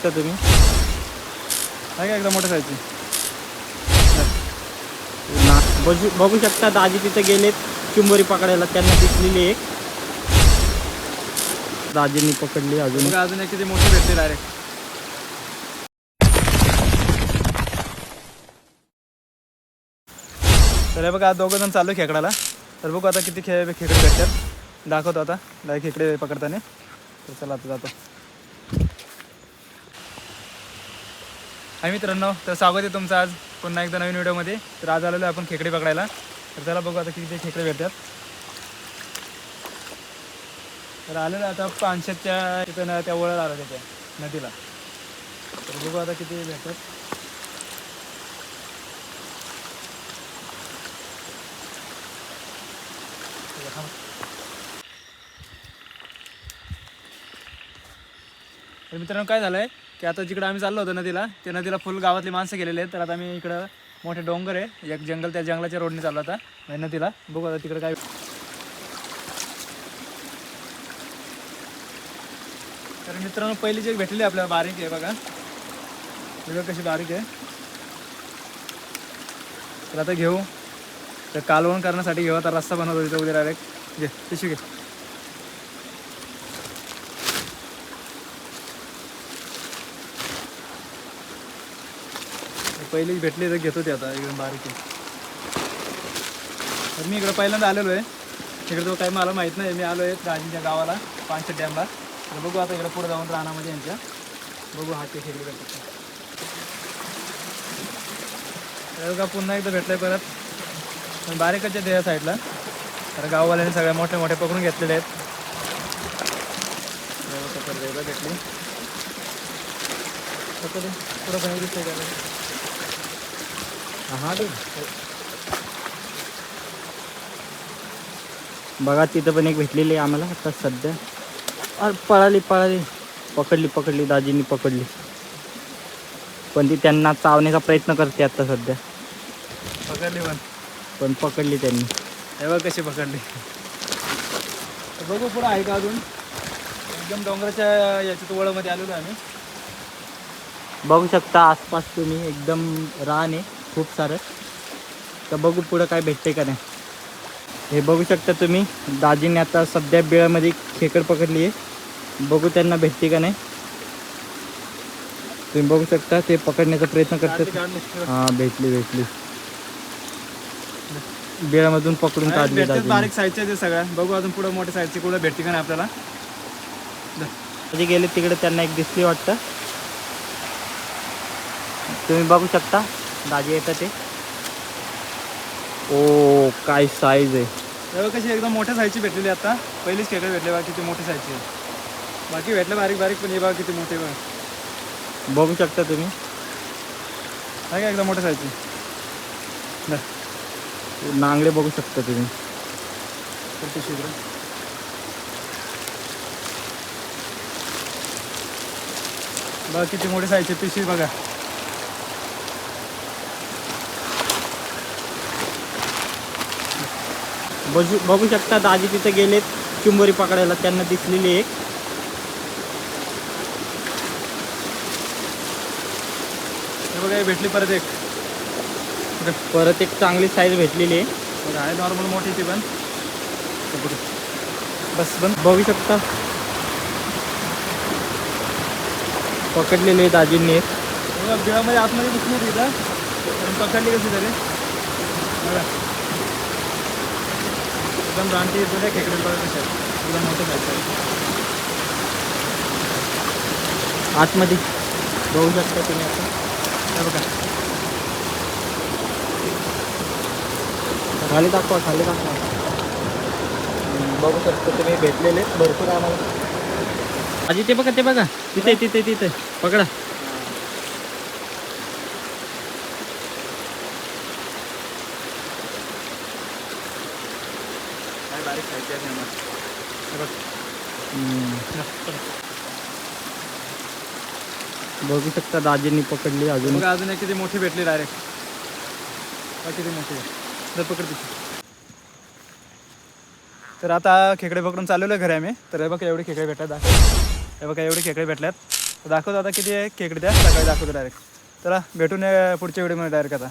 शकता तुम्ही. आहे का एकदम मोठ्या साईजची. बघू शकता दाजी तिथे गेलेत चिंबोरी पकडायला, त्यांना दिसलेली एक दाजींनी पकडली. अजून अजून एक किती मोठी भेटते डायरेक्ट. तर बघा आज दोघं जण चालू खेकडाला. तर बघू आता किती खेकडे भेटतात, दाखवतो आता डायरेक्ट खेकडे पकडताना. तर चला आता जातो. हाय मित्रांनो, तर स्वागत आहे तुमचं आज पुन्हा एकदा नवीन व्हिडिओमध्ये. तर आज आलेलो आपण खेकडे पकडायला. तर चला बघू आता किती खेकडे भेटतात. तर आलेलं आता पानशेतच्या तिथं त्या वळत आलं त्याच्या नदीला. तर बघू आता किती भेटतात. तर मित्रांनो काय झालं आहे की आता जिकडं आम्ही चाललो होतो नदीला, त्या नदीला फुल गावातली माणसं गेलेले आहेत. तर आता आम्ही इकडं मोठे डोंगर आहे, एक जंगल, त्या जंगलाच्या रोडने चाललो आता नदीला. बघू आता तिकडं काय. तर मित्रांनो पहिली जे भेटलेली आपल्याला बारीक आहे बघा, बघा कशी बारीक आहे. तर आता घेऊ, तर कालवण करण्यासाठी घेऊ. आता रस्ता बनवतो तिथं उद्या डायरेक्ट. घे पिशवी घे. पहिली भेटली तर घेतो ते आता एकदम बारीक आहे. तर मी इकडं पहिल्यांदा आलेलो आहे तिकडे, तो काही मला माहीत नाही. मी आलो आहे राजींच्या गावाला, पानशेत डॅमला. तर बघू आता इकडे पुढे जाऊन रानामध्ये यांच्या बघू हाती खेळली भेटतात. तर बघा पुन्हा एकदा भेटलं आहे परत, पण बारीकच्या त्या साईडला. तर गाववाल्याने सगळ्या मोठे मोठे पकडून घेतलेले आहेत. भेटली पुढं पण दिसतंय का. हा बघा तिथं पण एक भेटलेली आहे आम्हाला आता सध्या. पळाली पकडली दाजींनी पकडली, पण ती त्यांना चावण्याचा प्रयत्न करते आता सध्या. पकडली पण पकडली त्यांनी. हे बघ कशी पकडली. बघू पुढं आहे का अजून. एकदम डोंगराच्या याच्या वळमध्ये आलेलो आहे आम्ही. बघू शकता आसपास तुम्ही एकदम रान आहे खूप सारं. तर बघू पुढं काय भेटते का नाही. हे बघू शकता तुम्ही, दाजीने आता सध्या बिळामध्ये खेकड पकडली आहे. बघू त्यांना भेटते का नाही. तुम्ही बघू शकता ते पकडण्याचा प्रयत्न करतात. हां भेटली बिळामधून पकडून काढली दाजी. बारीक साईजचे ते सगळ्या. बघू अजून पुढे मोठ्या साईजची कुठं भेटते का नाही आपल्याला. जे गेले तिकडे त्यांना एक दिसली वाटतं. तुम्ही बघू शकता दाजी येतात ते. ओ काय साईज आहे. तेव्हा कशी एकदम मोठ्या साईजची भेटलेली आता. पहिलीच खेकडे भेटले बघा किती मोठी साईजची आहे. बाकी भेटले बारीक पण हे बघा किती मोठे बघा. बघू शकता तुम्ही. आहे का एकदम मोठ्या साईजची. नांगडे बघू शकता तुम्ही. बघा किती मोठी साईजची पिशवी बघा. बघू शकता दाजी तिथे गेलेत चिंबोरी पकडायला, त्यांना दिसलेली एक. हे बघा भेटली परत एक चांगली साईज भेटलेली आहे. बघा आहे नॉर्मल मोठी ती पण. बस बघू शकता पकडलेले दाजींनी एक. बघा बिळामध्ये आतमध्ये दिसली तिथं, पकडली कशी तरी. बघा एकदम रानटी जुन्या खेकडे बघा कशा एकदम मोठे साईज. आतमध्ये बघू शकता तुम्ही आता. बघा खाली दाखवा. बघू शकता तुम्ही भेटलेले भरपूर आम्हाला. आजी ते बघा तिथे पकडा. बारीक साईज आहे. बघू शकता दाजींनी पकडली. अजून एक किती मोठी भेटली डायरेक्ट. किती मोठी जर पकडते. तर आता खेकडे पकडून चाललेलो घरी आम्ही. तर हे बघा एवढे खेकडे भेटल्यात. हे बघा एवढे खेकडे भेटल्यात. दाखवतो आता किती आहे खेकडे त्या सकाळी दाखवतो डायरेक्ट. चला भेटून पुढच्या व्हिडिओमध्ये डायरेक्ट आता.